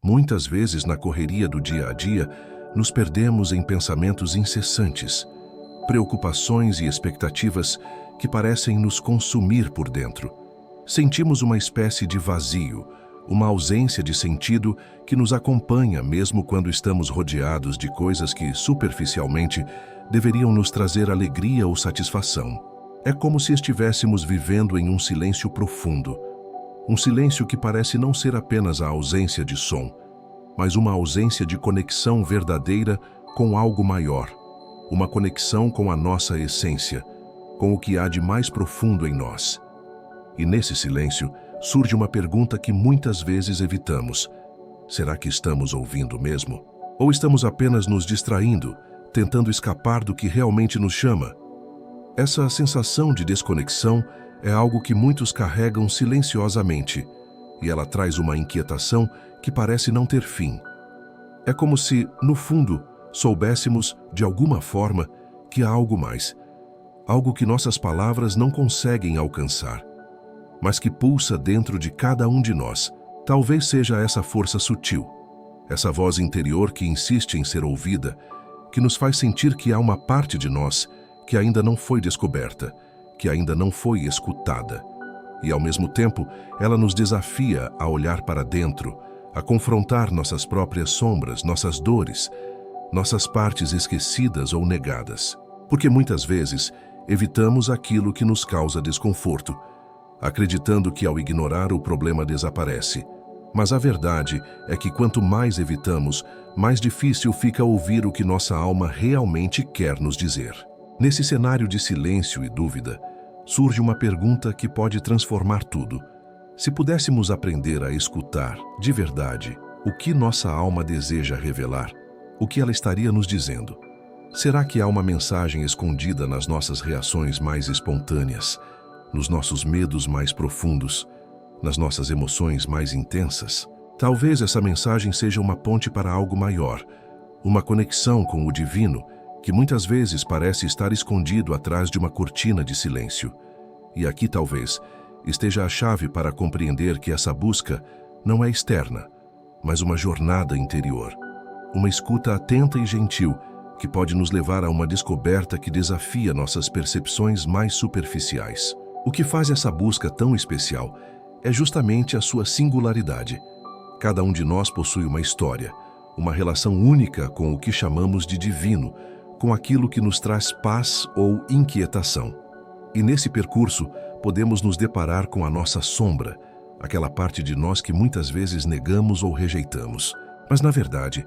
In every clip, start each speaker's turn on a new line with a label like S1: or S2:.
S1: Muitas vezes, na correria do dia a dia, nos perdemos em pensamentos incessantes, preocupações e expectativas que parecem nos consumir por dentro. Sentimos uma espécie de vazio, uma ausência de sentido que nos acompanha mesmo quando estamos rodeados de coisas que, superficialmente, deveriam nos trazer alegria ou satisfação. É como se estivéssemos vivendo em um silêncio profundo. Um silêncio que parece não ser apenas a ausência de som, mas uma ausência de conexão verdadeira com algo maior. Uma conexão com a nossa essência, com o que há de mais profundo em nós. E nesse silêncio surge uma pergunta que muitas vezes evitamos. Será que estamos ouvindo mesmo? Ou estamos apenas nos distraindo, tentando escapar do que realmente nos chama? Essa sensação de desconexão é algo que muitos carregam silenciosamente, e ela traz uma inquietação que parece não ter fim. É como se, no fundo, soubéssemos, de alguma forma, que há algo mais, algo que nossas palavras não conseguem alcançar, mas que pulsa dentro de cada um de nós. Talvez seja essa força sutil, essa voz interior que insiste em ser ouvida, que nos faz sentir que há uma parte de nós que ainda não foi descoberta, que ainda não foi escutada. E, ao mesmo tempo, ela nos desafia a olhar para dentro, a confrontar nossas próprias sombras, nossas dores, nossas partes esquecidas ou negadas. Porque muitas vezes evitamos aquilo que nos causa desconforto, acreditando que ao ignorar o problema desaparece. Mas a verdade é que quanto mais evitamos, mais difícil fica ouvir o que nossa alma realmente quer nos dizer. Nesse cenário de silêncio e dúvida, surge uma pergunta que pode transformar tudo. Se pudéssemos aprender a escutar, de verdade, o que nossa alma deseja revelar, o que ela estaria nos dizendo? Será que há uma mensagem escondida nas nossas reações mais espontâneas, nos nossos medos mais profundos, nas nossas emoções mais intensas? Talvez essa mensagem seja uma ponte para algo maior, uma conexão com o divino, que muitas vezes parece estar escondido atrás de uma cortina de silêncio. E aqui talvez esteja a chave para compreender que essa busca não é externa, mas uma jornada interior. Uma escuta atenta e gentil que pode nos levar a uma descoberta que desafia nossas percepções mais superficiais. O que faz essa busca tão especial é justamente a sua singularidade. Cada um de nós possui uma história, uma relação única com o que chamamos de divino, com aquilo que nos traz paz ou inquietação. E nesse percurso, podemos nos deparar com a nossa sombra, aquela parte de nós que muitas vezes negamos ou rejeitamos. Mas, na verdade,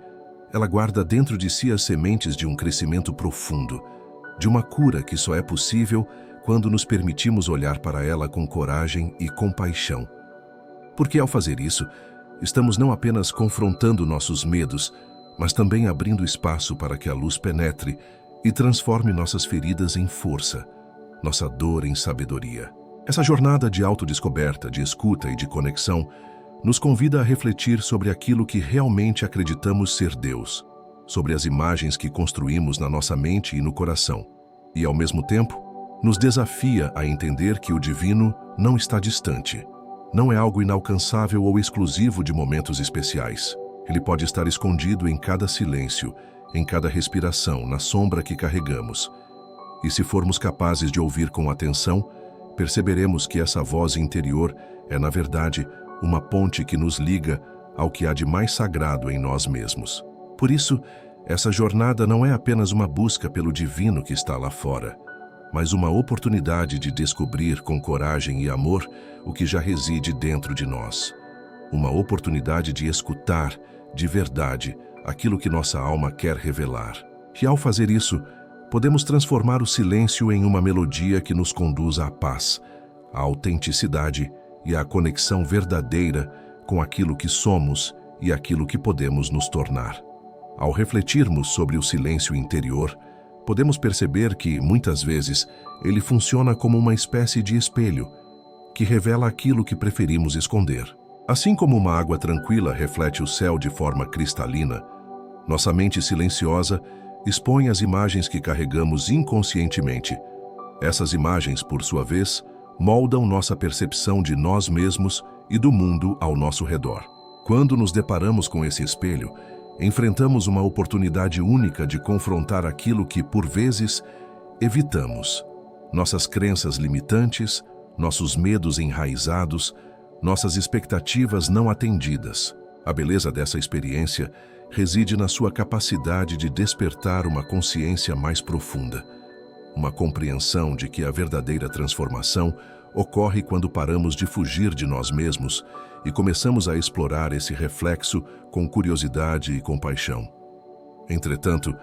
S1: ela guarda dentro de si as sementes de um crescimento profundo, de uma cura que só é possível quando nos permitimos olhar para ela com coragem e compaixão. Porque, ao fazer isso, estamos não apenas confrontando nossos medos, mas também abrindo espaço para que a luz penetre e transforme nossas feridas em força, nossa dor em sabedoria. Essa jornada de autodescoberta, de escuta e de conexão nos convida a refletir sobre aquilo que realmente acreditamos ser Deus, sobre as imagens que construímos na nossa mente e no coração, e, ao mesmo tempo, nos desafia a entender que o divino não está distante, não é algo inalcançável ou exclusivo de momentos especiais. Ele pode estar escondido em cada silêncio, em cada respiração, na sombra que carregamos. E se formos capazes de ouvir com atenção, perceberemos que essa voz interior é, na verdade, uma ponte que nos liga ao que há de mais sagrado em nós mesmos. Por isso, essa jornada não é apenas uma busca pelo divino que está lá fora, mas uma oportunidade de descobrir com coragem e amor o que já reside dentro de nós. Uma oportunidade de escutar, de verdade, aquilo que nossa alma quer revelar. E ao fazer isso, podemos transformar o silêncio em uma melodia que nos conduz à paz, à autenticidade e à conexão verdadeira com aquilo que somos e aquilo que podemos nos tornar. Ao refletirmos sobre o silêncio interior, podemos perceber que, muitas vezes, ele funciona como uma espécie de espelho, que revela aquilo que preferimos esconder. Assim como uma água tranquila reflete o céu de forma cristalina, nossa mente silenciosa expõe as imagens que carregamos inconscientemente. Essas imagens, por sua vez, moldam nossa percepção de nós mesmos e do mundo ao nosso redor. Quando nos deparamos com esse espelho, enfrentamos uma oportunidade única de confrontar aquilo que, por vezes, evitamos. Nossas crenças limitantes, nossos medos enraizados, nossas expectativas não atendidas. A beleza dessa experiência reside na sua capacidade de despertar uma consciência mais profunda, uma compreensão de que a verdadeira transformação ocorre quando paramos de fugir de nós mesmos e começamos a explorar esse reflexo com curiosidade e compaixão. Entretanto,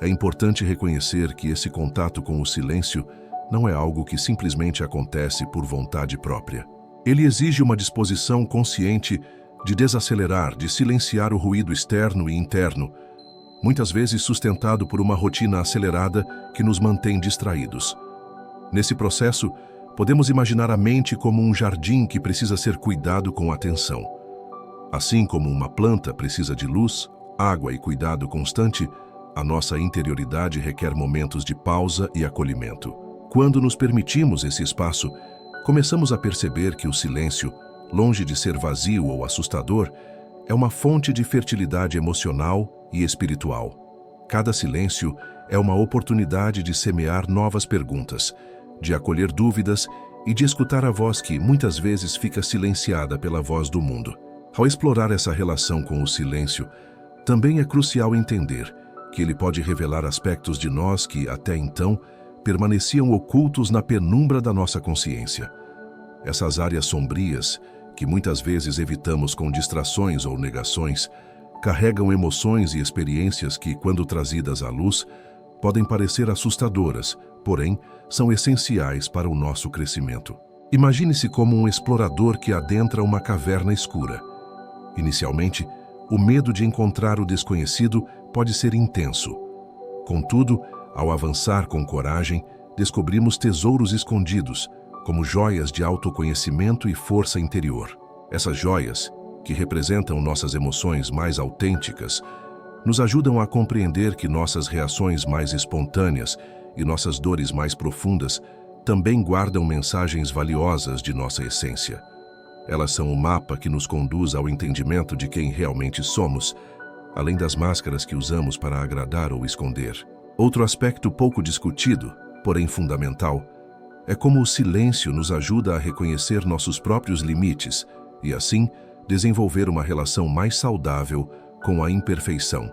S1: é importante reconhecer que esse contato com o silêncio não é algo que simplesmente acontece por vontade própria. Ele exige uma disposição consciente de desacelerar, de silenciar o ruído externo e interno, muitas vezes sustentado por uma rotina acelerada que nos mantém distraídos. Nesse processo, podemos imaginar a mente como um jardim que precisa ser cuidado com atenção. Assim como uma planta precisa de luz, água e cuidado constante, a nossa interioridade requer momentos de pausa e acolhimento. Quando nos permitimos esse espaço, começamos a perceber que o silêncio, longe de ser vazio ou assustador, é uma fonte de fertilidade emocional e espiritual. Cada silêncio é uma oportunidade de semear novas perguntas, de acolher dúvidas e de escutar a voz que, muitas vezes, fica silenciada pela voz do mundo. Ao explorar essa relação com o silêncio, também é crucial entender que ele pode revelar aspectos de nós que, até então, permaneciam ocultos na penumbra da nossa consciência. Essas áreas sombrias, que muitas vezes evitamos com distrações ou negações, carregam emoções e experiências que, quando trazidas à luz, podem parecer assustadoras, porém, são essenciais para o nosso crescimento. Imagine-se como um explorador que adentra uma caverna escura. Inicialmente, o medo de encontrar o desconhecido pode ser intenso. Contudo, ao avançar com coragem, descobrimos tesouros escondidos, como joias de autoconhecimento e força interior. Essas joias, que representam nossas emoções mais autênticas, nos ajudam a compreender que nossas reações mais espontâneas e nossas dores mais profundas também guardam mensagens valiosas de nossa essência. Elas são o mapa que nos conduz ao entendimento de quem realmente somos, além das máscaras que usamos para agradar ou esconder. Outro aspecto pouco discutido, porém fundamental, é como o silêncio nos ajuda a reconhecer nossos próprios limites e, assim, desenvolver uma relação mais saudável com a imperfeição.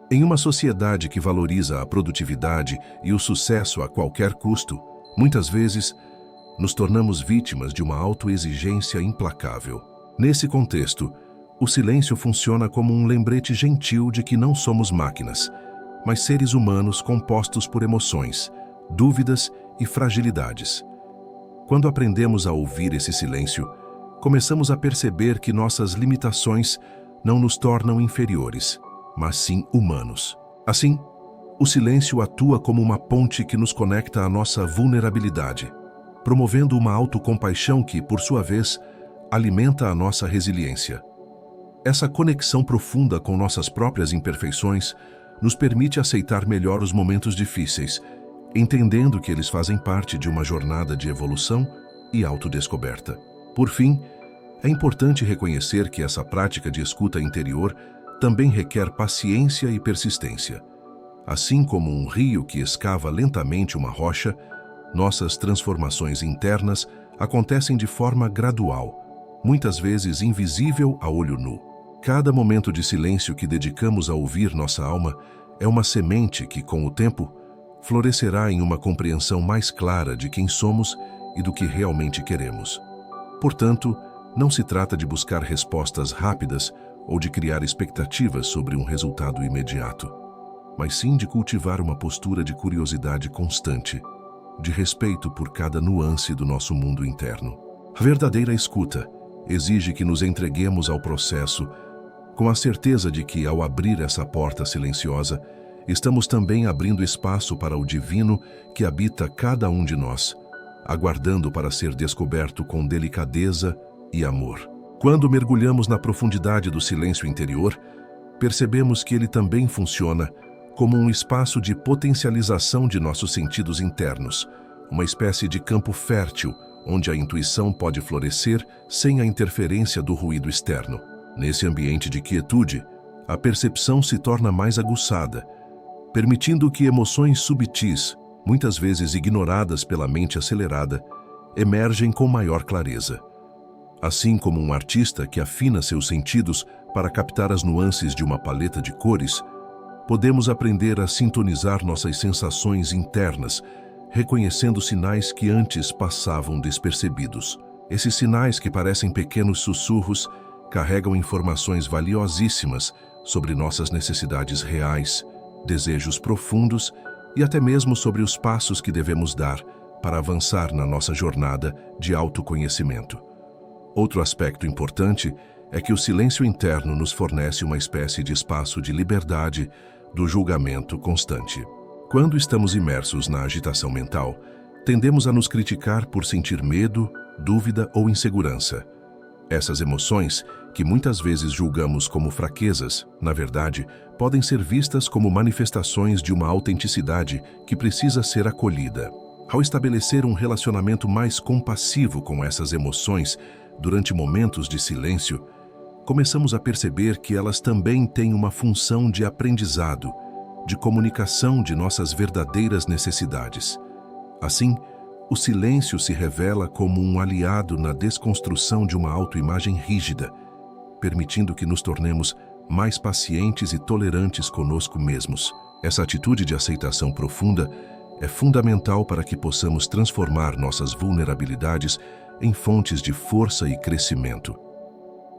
S1: Em uma sociedade que valoriza a produtividade e o sucesso a qualquer custo, muitas vezes, nos tornamos vítimas de uma autoexigência implacável. Nesse contexto, o silêncio funciona como um lembrete gentil de que não somos máquinas, mas seres humanos compostos por emoções, dúvidas e fragilidades. Quando aprendemos a ouvir esse silêncio, começamos a perceber que nossas limitações não nos tornam inferiores, mas sim humanos. Assim, o silêncio atua como uma ponte que nos conecta à nossa vulnerabilidade, promovendo uma autocompaixão que, por sua vez, alimenta a nossa resiliência. Essa conexão profunda com nossas próprias imperfeições nos permite aceitar melhor os momentos difíceis, entendendo que eles fazem parte de uma jornada de evolução e autodescoberta. Por fim, é importante reconhecer que essa prática de escuta interior também requer paciência e persistência. Assim como um rio que escava lentamente uma rocha, nossas transformações internas acontecem de forma gradual, muitas vezes invisível a olho nu. Cada momento de silêncio que dedicamos a ouvir nossa alma é uma semente que, com o tempo, florescerá em uma compreensão mais clara de quem somos e do que realmente queremos. Portanto, não se trata de buscar respostas rápidas ou de criar expectativas sobre um resultado imediato, mas sim de cultivar uma postura de curiosidade constante, de respeito por cada nuance do nosso mundo interno. A verdadeira escuta exige que nos entreguemos ao processo, com a certeza de que, ao abrir essa porta silenciosa, estamos também abrindo espaço para o divino que habita cada um de nós, aguardando para ser descoberto com delicadeza e amor. Quando mergulhamos na profundidade do silêncio interior, percebemos que ele também funciona como um espaço de potencialização de nossos sentidos internos, uma espécie de campo fértil onde a intuição pode florescer sem a interferência do ruído externo. Nesse ambiente de quietude, a percepção se torna mais aguçada, permitindo que emoções subtis, muitas vezes ignoradas pela mente acelerada, emergem com maior clareza. Assim como um artista que afina seus sentidos para captar as nuances de uma paleta de cores, podemos aprender a sintonizar nossas sensações internas, reconhecendo sinais que antes passavam despercebidos. Esses sinais, que parecem pequenos sussurros, carregam informações valiosíssimas sobre nossas necessidades reais, desejos profundos e até mesmo sobre os passos que devemos dar para avançar na nossa jornada de autoconhecimento. Outro aspecto importante é que o silêncio interno nos fornece uma espécie de espaço de liberdade do julgamento constante. Quando estamos imersos na agitação mental, tendemos a nos criticar por sentir medo, dúvida ou insegurança. Essas emoções, que muitas vezes julgamos como fraquezas, na verdade, podem ser vistas como manifestações de uma autenticidade que precisa ser acolhida. Ao estabelecer um relacionamento mais compassivo com essas emoções durante momentos de silêncio, começamos a perceber que elas também têm uma função de aprendizado, de comunicação de nossas verdadeiras necessidades. Assim, o silêncio se revela como um aliado na desconstrução de uma autoimagem rígida, permitindo que nos tornemos mais pacientes e tolerantes conosco mesmos. Essa atitude de aceitação profunda é fundamental para que possamos transformar nossas vulnerabilidades em fontes de força e crescimento.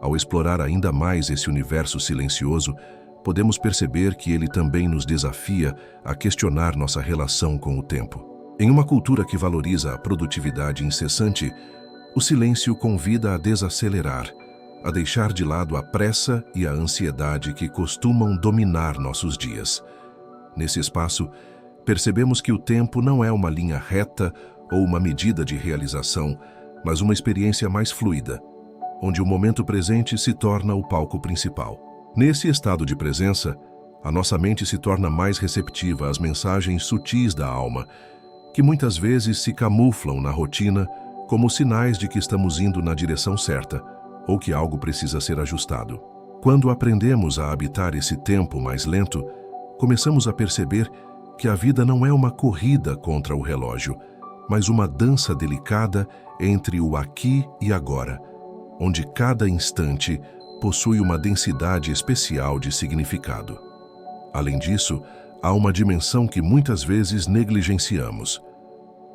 S1: Ao explorar ainda mais esse universo silencioso, podemos perceber que ele também nos desafia a questionar nossa relação com o tempo. Em uma cultura que valoriza a produtividade incessante, o silêncio convida a desacelerar, a deixar de lado a pressa e a ansiedade que costumam dominar nossos dias. Nesse espaço, percebemos que o tempo não é uma linha reta ou uma medida de realização, mas uma experiência mais fluida, onde o momento presente se torna o palco principal. Nesse estado de presença, a nossa mente se torna mais receptiva às mensagens sutis da alma, que muitas vezes se camuflam na rotina como sinais de que estamos indo na direção certa ou que algo precisa ser ajustado. Quando aprendemos a habitar esse tempo mais lento, começamos a perceber que a vida não é uma corrida contra o relógio, mas uma dança delicada entre o aqui e agora, onde cada instante possui uma densidade especial de significado. Além disso, há uma dimensão que muitas vezes negligenciamos: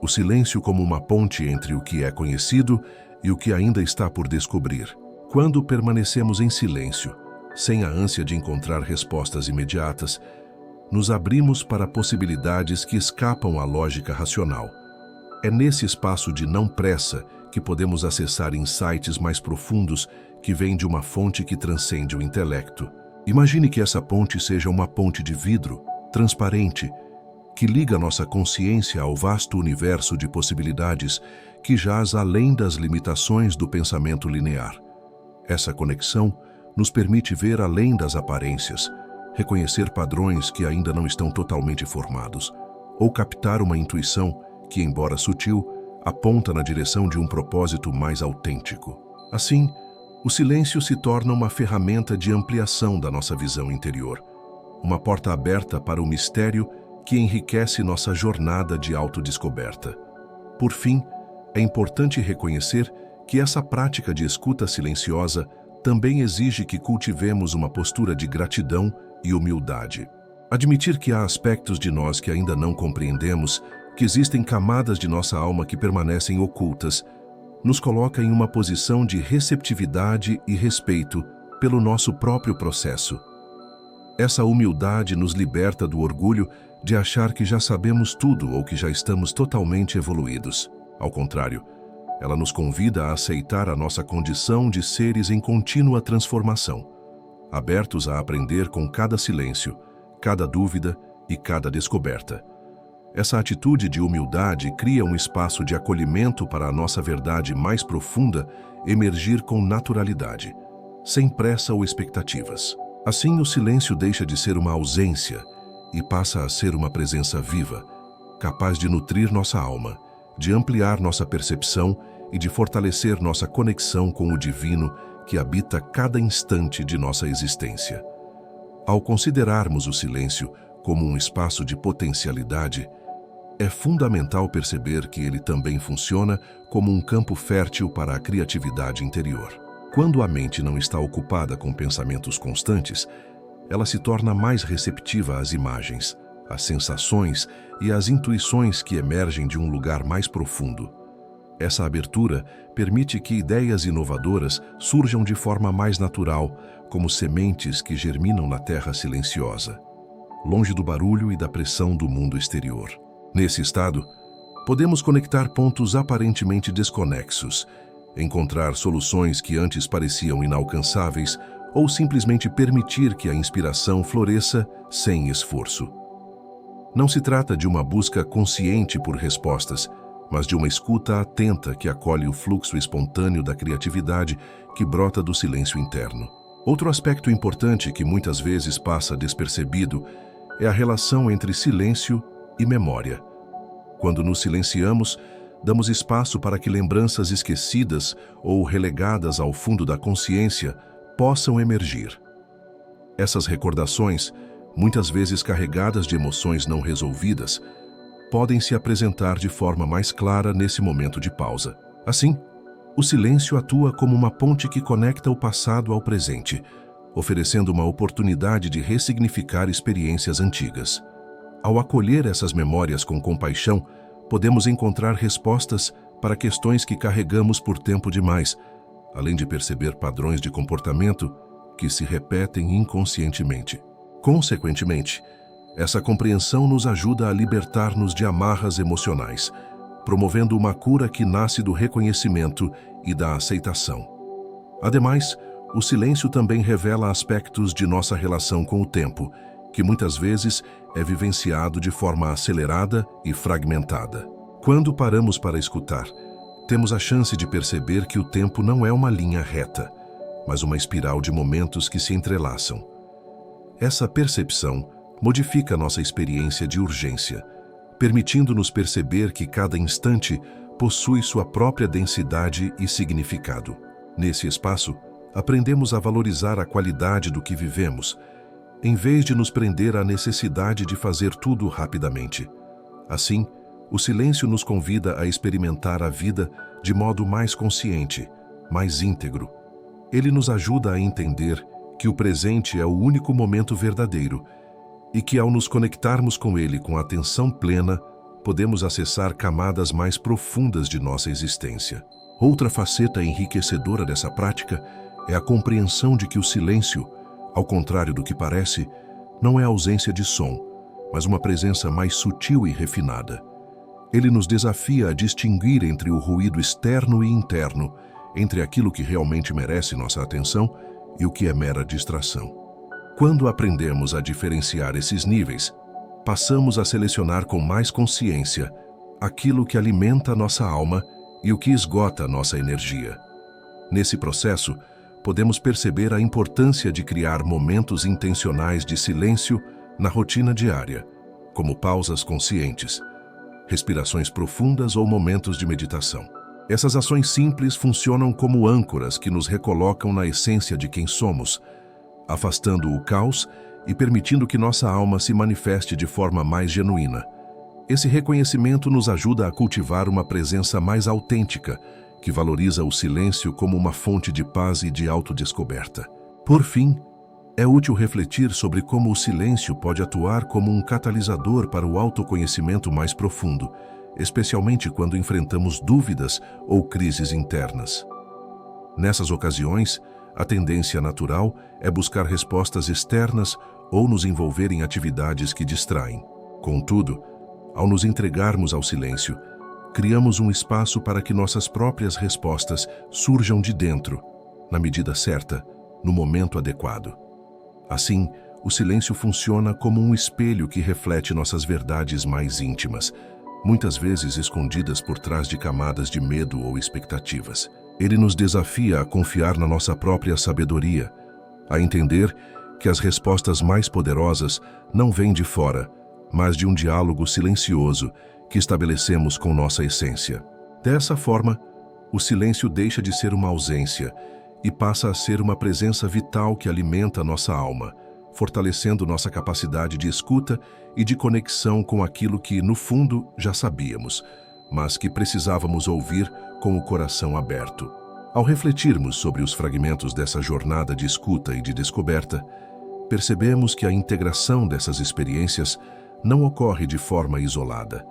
S1: o silêncio como uma ponte entre o que é conhecido e o que ainda está por descobrir. Quando permanecemos em silêncio, sem a ânsia de encontrar respostas imediatas, nos abrimos para possibilidades que escapam à lógica racional. É nesse espaço de não pressa que podemos acessar insights mais profundos que vêm de uma fonte que transcende o intelecto. Imagine que essa ponte seja uma ponte de vidro, transparente, que liga nossa consciência ao vasto universo de possibilidades que jaz além das limitações do pensamento linear. Essa conexão nos permite ver além das aparências, reconhecer padrões que ainda não estão totalmente formados, ou captar uma intuição que, embora sutil, aponta na direção de um propósito mais autêntico. Assim, o silêncio se torna uma ferramenta de ampliação da nossa visão interior, uma porta aberta para o mistério que enriquece nossa jornada de autodescoberta. Por fim, é importante reconhecer que essa prática de escuta silenciosa também exige que cultivemos uma postura de gratidão e humildade. Admitir que há aspectos de nós que ainda não compreendemos, que existem camadas de nossa alma que permanecem ocultas, nos coloca em uma posição de receptividade e respeito pelo nosso próprio processo. Essa humildade nos liberta do orgulho de achar que já sabemos tudo ou que já estamos totalmente evoluídos. Ao contrário, ela nos convida a aceitar a nossa condição de seres em contínua transformação, abertos a aprender com cada silêncio, cada dúvida e cada descoberta. Essa atitude de humildade cria um espaço de acolhimento para a nossa verdade mais profunda emergir com naturalidade, sem pressa ou expectativas. Assim, o silêncio deixa de ser uma ausência e passa a ser uma presença viva, capaz de nutrir nossa alma, de ampliar nossa percepção e de fortalecer nossa conexão com o divino que habita cada instante de nossa existência. Ao considerarmos o silêncio como um espaço de potencialidade, é fundamental perceber que ele também funciona como um campo fértil para a criatividade interior. Quando a mente não está ocupada com pensamentos constantes, ela se torna mais receptiva às imagens, às sensações e às intuições que emergem de um lugar mais profundo. Essa abertura permite que ideias inovadoras surjam de forma mais natural, como sementes que germinam na terra silenciosa, longe do barulho e da pressão do mundo exterior. Nesse estado, podemos conectar pontos aparentemente desconexos, encontrar soluções que antes pareciam inalcançáveis ou simplesmente permitir que a inspiração floresça sem esforço. Não se trata de uma busca consciente por respostas, mas de uma escuta atenta que acolhe o fluxo espontâneo da criatividade que brota do silêncio interno. Outro aspecto importante que muitas vezes passa despercebido é a relação entre silêncio e memória. Quando nos silenciamos, damos espaço para que lembranças esquecidas ou relegadas ao fundo da consciência possam emergir. Essas recordações, muitas vezes carregadas de emoções não resolvidas, podem se apresentar de forma mais clara nesse momento de pausa. Assim, o silêncio atua como uma ponte que conecta o passado ao presente, oferecendo uma oportunidade de ressignificar experiências antigas. Ao acolher essas memórias com compaixão, podemos encontrar respostas para questões que carregamos por tempo demais, além de perceber padrões de comportamento que se repetem inconscientemente. Consequentemente, essa compreensão nos ajuda a libertar-nos de amarras emocionais, promovendo uma cura que nasce do reconhecimento e da aceitação. Ademais, o silêncio também revela aspectos de nossa relação com o tempo, que muitas vezes é vivenciado de forma acelerada e fragmentada. Quando paramos para escutar, temos a chance de perceber que o tempo não é uma linha reta, mas uma espiral de momentos que se entrelaçam. Essa percepção modifica nossa experiência de urgência, permitindo-nos perceber que cada instante possui sua própria densidade e significado. Nesse espaço, aprendemos a valorizar a qualidade do que vivemos, em vez de nos prender à necessidade de fazer tudo rapidamente. Assim, o silêncio nos convida a experimentar a vida de modo mais consciente, mais íntegro. Ele nos ajuda a entender que o presente é o único momento verdadeiro e que, ao nos conectarmos com ele com atenção plena, podemos acessar camadas mais profundas de nossa existência. Outra faceta enriquecedora dessa prática é a compreensão de que o silêncio, ao contrário do que parece, não é ausência de som, mas uma presença mais sutil e refinada. Ele nos desafia a distinguir entre o ruído externo e interno, entre aquilo que realmente merece nossa atenção e o que é mera distração. Quando aprendemos a diferenciar esses níveis, passamos a selecionar com mais consciência aquilo que alimenta nossa alma e o que esgota nossa energia. Nesse processo, podemos perceber a importância de criar momentos intencionais de silêncio na rotina diária, como pausas conscientes, respirações profundas ou momentos de meditação. Essas ações simples funcionam como âncoras que nos recolocam na essência de quem somos, afastando o caos e permitindo que nossa alma se manifeste de forma mais genuína. Esse reconhecimento nos ajuda a cultivar uma presença mais autêntica, que valoriza o silêncio como uma fonte de paz e de autodescoberta. Por fim, é útil refletir sobre como o silêncio pode atuar como um catalisador para o autoconhecimento mais profundo, especialmente quando enfrentamos dúvidas ou crises internas. Nessas ocasiões, a tendência natural é buscar respostas externas ou nos envolver em atividades que distraem. Contudo, ao nos entregarmos ao silêncio, criamos um espaço para que nossas próprias respostas surjam de dentro, na medida certa, no momento adequado. Assim, o silêncio funciona como um espelho que reflete nossas verdades mais íntimas, muitas vezes escondidas por trás de camadas de medo ou expectativas. Ele nos desafia a confiar na nossa própria sabedoria, a entender que as respostas mais poderosas não vêm de fora, mas de um diálogo silencioso que estabelecemos com nossa essência. Dessa forma, o silêncio deixa de ser uma ausência e passa a ser uma presença vital que alimenta nossa alma, fortalecendo nossa capacidade de escuta e de conexão com aquilo que, no fundo, já sabíamos, mas que precisávamos ouvir com o coração aberto. Ao refletirmos sobre os fragmentos dessa jornada de escuta e de descoberta, percebemos que a integração dessas experiências não ocorre de forma isolada,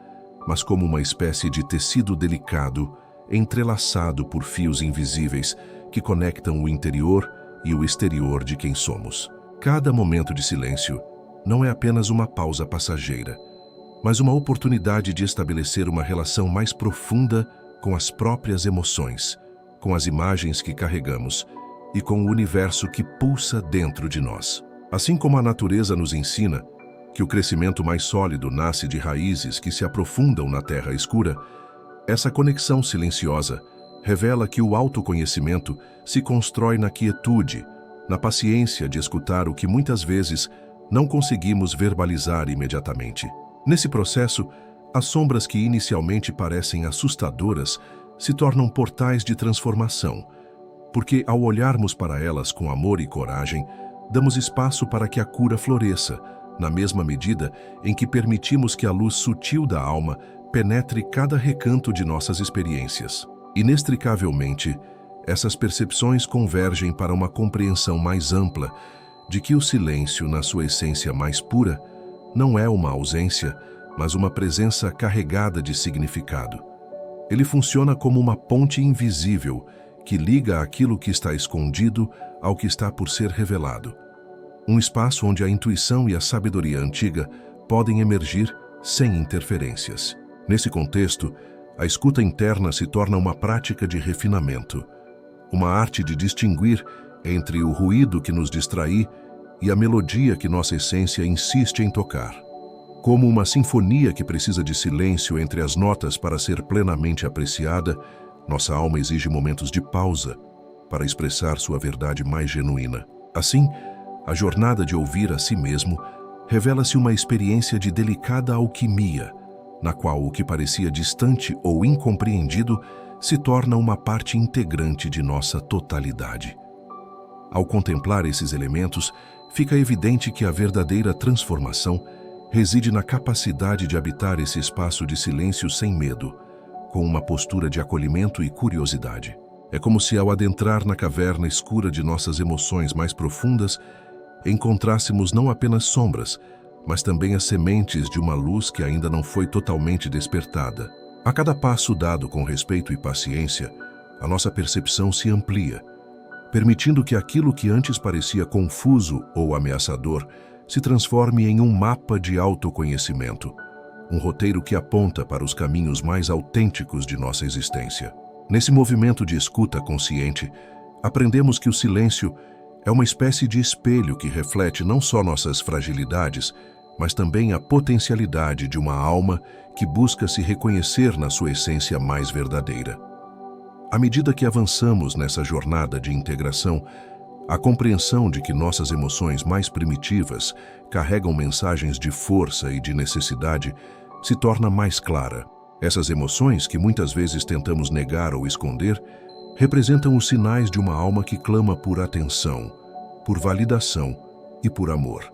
S1: mas como uma espécie de tecido delicado, entrelaçado por fios invisíveis que conectam o interior e o exterior de quem somos. Cada momento de silêncio não é apenas uma pausa passageira, mas uma oportunidade de estabelecer uma relação mais profunda com as próprias emoções, com as imagens que carregamos e com o universo que pulsa dentro de nós. Assim como a natureza nos ensina que o crescimento mais sólido nasce de raízes que se aprofundam na terra escura, essa conexão silenciosa revela que o autoconhecimento se constrói na quietude, na paciência de escutar o que muitas vezes não conseguimos verbalizar imediatamente. Nesse processo, as sombras que inicialmente parecem assustadoras se tornam portais de transformação, porque ao olharmos para elas com amor e coragem, damos espaço para que a cura floresça, na mesma medida em que permitimos que a luz sutil da alma penetre cada recanto de nossas experiências. Inextricavelmente, essas percepções convergem para uma compreensão mais ampla de que o silêncio, na sua essência mais pura, não é uma ausência, mas uma presença carregada de significado. Ele funciona como uma ponte invisível que liga aquilo que está escondido ao que está por ser revelado. Um espaço onde a intuição e a sabedoria antiga podem emergir sem interferências. Nesse contexto, a escuta interna se torna uma prática de refinamento, uma arte de distinguir entre o ruído que nos distrai e a melodia que nossa essência insiste em tocar. Como uma sinfonia que precisa de silêncio entre as notas para ser plenamente apreciada, nossa alma exige momentos de pausa para expressar sua verdade mais genuína. Assim, a jornada de ouvir a si mesmo revela-se uma experiência de delicada alquimia, na qual o que parecia distante ou incompreendido se torna uma parte integrante de nossa totalidade. Ao contemplar esses elementos, fica evidente que a verdadeira transformação reside na capacidade de habitar esse espaço de silêncio sem medo, com uma postura de acolhimento e curiosidade. É como se, ao adentrar na caverna escura de nossas emoções mais profundas, encontrássemos não apenas sombras, mas também as sementes de uma luz que ainda não foi totalmente despertada. A cada passo dado com respeito e paciência, a nossa percepção se amplia, permitindo que aquilo que antes parecia confuso ou ameaçador se transforme em um mapa de autoconhecimento, um roteiro que aponta para os caminhos mais autênticos de nossa existência. Nesse movimento de escuta consciente, aprendemos que o silêncio é uma espécie de espelho que reflete não só nossas fragilidades, mas também a potencialidade de uma alma que busca se reconhecer na sua essência mais verdadeira. À medida que avançamos nessa jornada de integração, a compreensão de que nossas emoções mais primitivas carregam mensagens de força e de necessidade se torna mais clara. Essas emoções, que muitas vezes tentamos negar ou esconder, representam os sinais de uma alma que clama por atenção, por validação e por amor.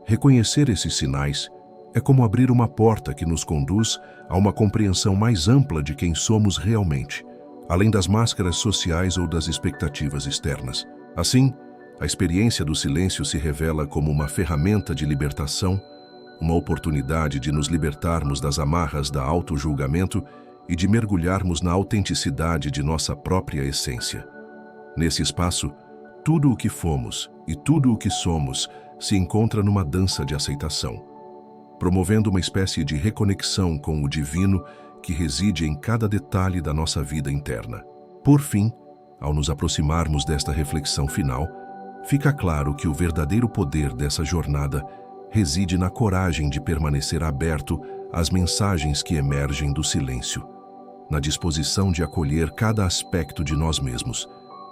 S1: Reconhecer esses sinais é como abrir uma porta que nos conduz a uma compreensão mais ampla de quem somos realmente, além das máscaras sociais ou das expectativas externas. Assim, a experiência do silêncio se revela como uma ferramenta de libertação, uma oportunidade de nos libertarmos das amarras da auto-julgamento e de mergulharmos na autenticidade de nossa própria essência. Nesse espaço, tudo o que fomos e tudo o que somos se encontra numa dança de aceitação, promovendo uma espécie de reconexão com o divino que reside em cada detalhe da nossa vida interna. Por fim, ao nos aproximarmos desta reflexão final, fica claro que o verdadeiro poder dessa jornada reside na coragem de permanecer aberto às mensagens que emergem do silêncio, na disposição de acolher cada aspecto de nós mesmos,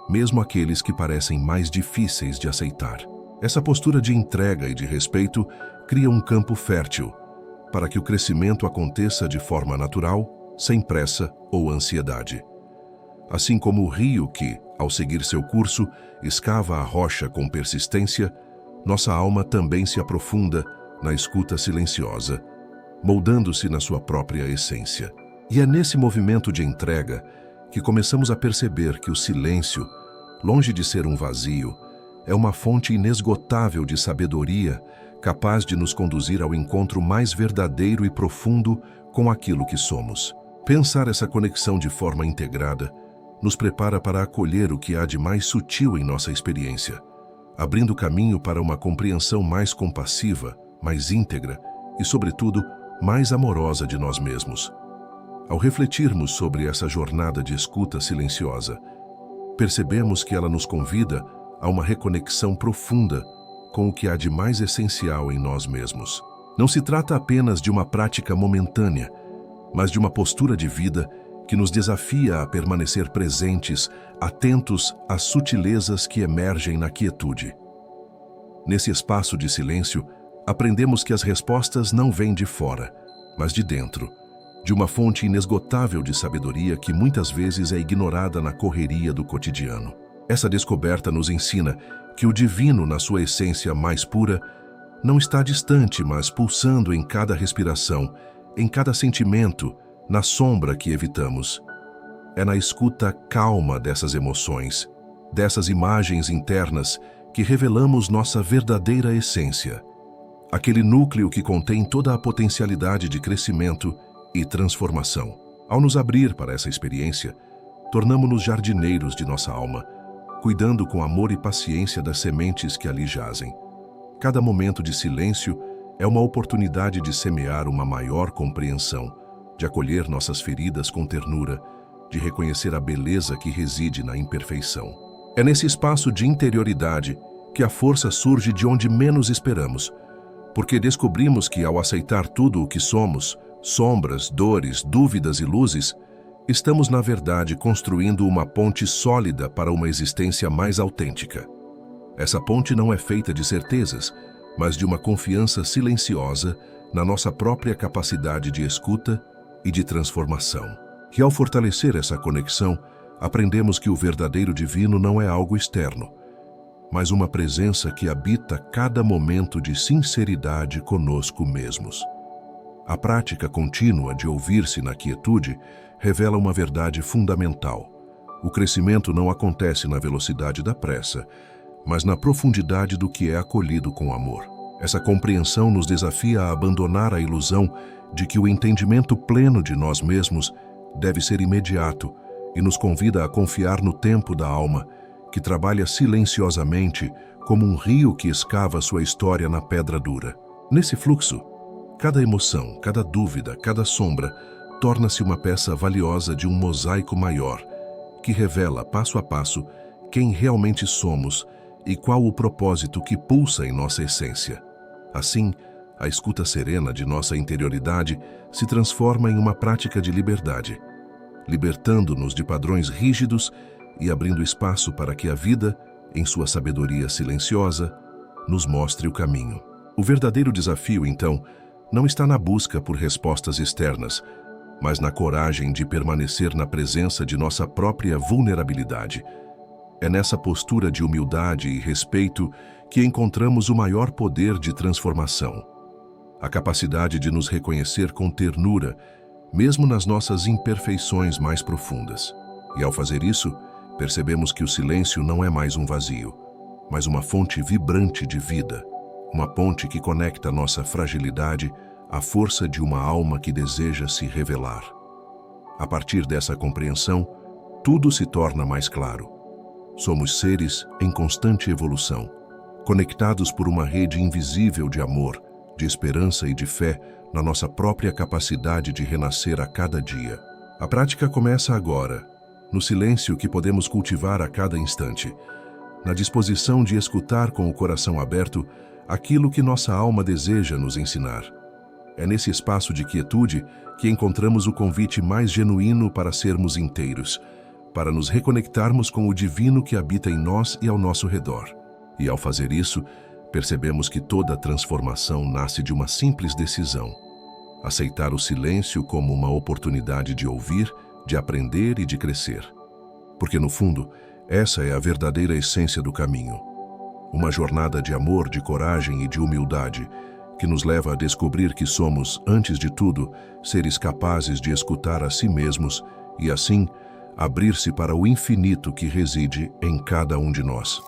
S1: mesmo aqueles que parecem mais difíceis de aceitar. Essa postura de entrega e de respeito cria um campo fértil para que o crescimento aconteça de forma natural, sem pressa ou ansiedade. Assim como o rio que, Ao seguir seu curso, escava a rocha com persistência, nossa alma também se aprofunda na escuta silenciosa, moldando-se na sua própria essência. E é nesse movimento de entrega que começamos a perceber que o silêncio, longe de ser um vazio, é uma fonte inesgotável de sabedoria, capaz de nos conduzir ao encontro mais verdadeiro e profundo com aquilo que somos. Pensar essa conexão de forma integrada nos prepara para acolher o que há de mais sutil em nossa experiência, abrindo caminho para uma compreensão mais compassiva, mais íntegra e, sobretudo, mais amorosa de nós mesmos. Ao refletirmos sobre essa jornada de escuta silenciosa, percebemos que ela nos convida a uma reconexão profunda com o que há de mais essencial em nós mesmos. Não se trata apenas de uma prática momentânea, mas de uma postura de vida que nos desafia a permanecer presentes, atentos às sutilezas que emergem na quietude. Nesse espaço de silêncio, aprendemos que as respostas não vêm de fora, mas de dentro, de uma fonte inesgotável de sabedoria que muitas vezes é ignorada na correria do cotidiano. Essa descoberta nos ensina que o divino, na sua essência mais pura, não está distante, mas pulsando em cada respiração, em cada sentimento, na sombra que evitamos. É na escuta calma dessas emoções, dessas imagens internas, que revelamos nossa verdadeira essência. Aquele núcleo que contém toda a potencialidade de crescimento e transformação. Ao nos abrir para essa experiência, tornamo-nos jardineiros de nossa alma, cuidando com amor e paciência das sementes que ali jazem. Cada momento de silêncio é uma oportunidade de semear uma maior compreensão, de acolher nossas feridas com ternura, de reconhecer a beleza que reside na imperfeição. É nesse espaço de interioridade que a força surge de onde menos esperamos, porque descobrimos que, ao aceitar tudo o que somos, sombras, dores, dúvidas e luzes, estamos, na verdade, construindo uma ponte sólida para uma existência mais autêntica. Essa ponte não é feita de certezas, mas de uma confiança silenciosa na nossa própria capacidade de escuta e de transformação. E ao fortalecer essa conexão, aprendemos que o verdadeiro divino não é algo externo, mas uma presença que habita cada momento de sinceridade conosco mesmos. A prática contínua de ouvir-se na quietude revela uma verdade fundamental. O crescimento não acontece na velocidade da pressa, mas na profundidade do que é acolhido com amor. Essa compreensão nos desafia a abandonar a ilusão de que o entendimento pleno de nós mesmos deve ser imediato e nos convida a confiar no tempo da alma, que trabalha silenciosamente como um rio que escava sua história na pedra dura. Nesse fluxo, cada emoção, cada dúvida, cada sombra torna-se uma peça valiosa de um mosaico maior, que revela passo a passo quem realmente somos e qual o propósito que pulsa em nossa essência. Assim, a escuta serena de nossa interioridade se transforma em uma prática de liberdade, libertando-nos de padrões rígidos e abrindo espaço para que a vida, em sua sabedoria silenciosa, nos mostre o caminho. O verdadeiro desafio, então, não está na busca por respostas externas, mas na coragem de permanecer na presença de nossa própria vulnerabilidade. É nessa postura de humildade e respeito que encontramos o maior poder de transformação. A capacidade de nos reconhecer com ternura, mesmo nas nossas imperfeições mais profundas. E ao fazer isso, percebemos que o silêncio não é mais um vazio, mas uma fonte vibrante de vida, uma ponte que conecta nossa fragilidade à força de uma alma que deseja se revelar. A partir dessa compreensão, tudo se torna mais claro. Somos seres em constante evolução, conectados por uma rede invisível de amor, de esperança e de fé na nossa própria capacidade de renascer a cada dia. A prática começa agora, no silêncio que podemos cultivar a cada instante, na disposição de escutar com o coração aberto aquilo que nossa alma deseja nos ensinar. É nesse espaço de quietude que encontramos o convite mais genuíno para sermos inteiros, para nos reconectarmos com o divino que habita em nós e ao nosso redor. E ao fazer isso, percebemos que toda transformação nasce de uma simples decisão: aceitar o silêncio como uma oportunidade de ouvir, de aprender e de crescer. Porque, no fundo, Essa é a verdadeira essência do caminho. Uma jornada de amor, de coragem e de humildade, que nos leva a descobrir que somos, antes de tudo, seres capazes de escutar a si mesmos e, assim, abrir-se para o infinito que reside em cada um de nós.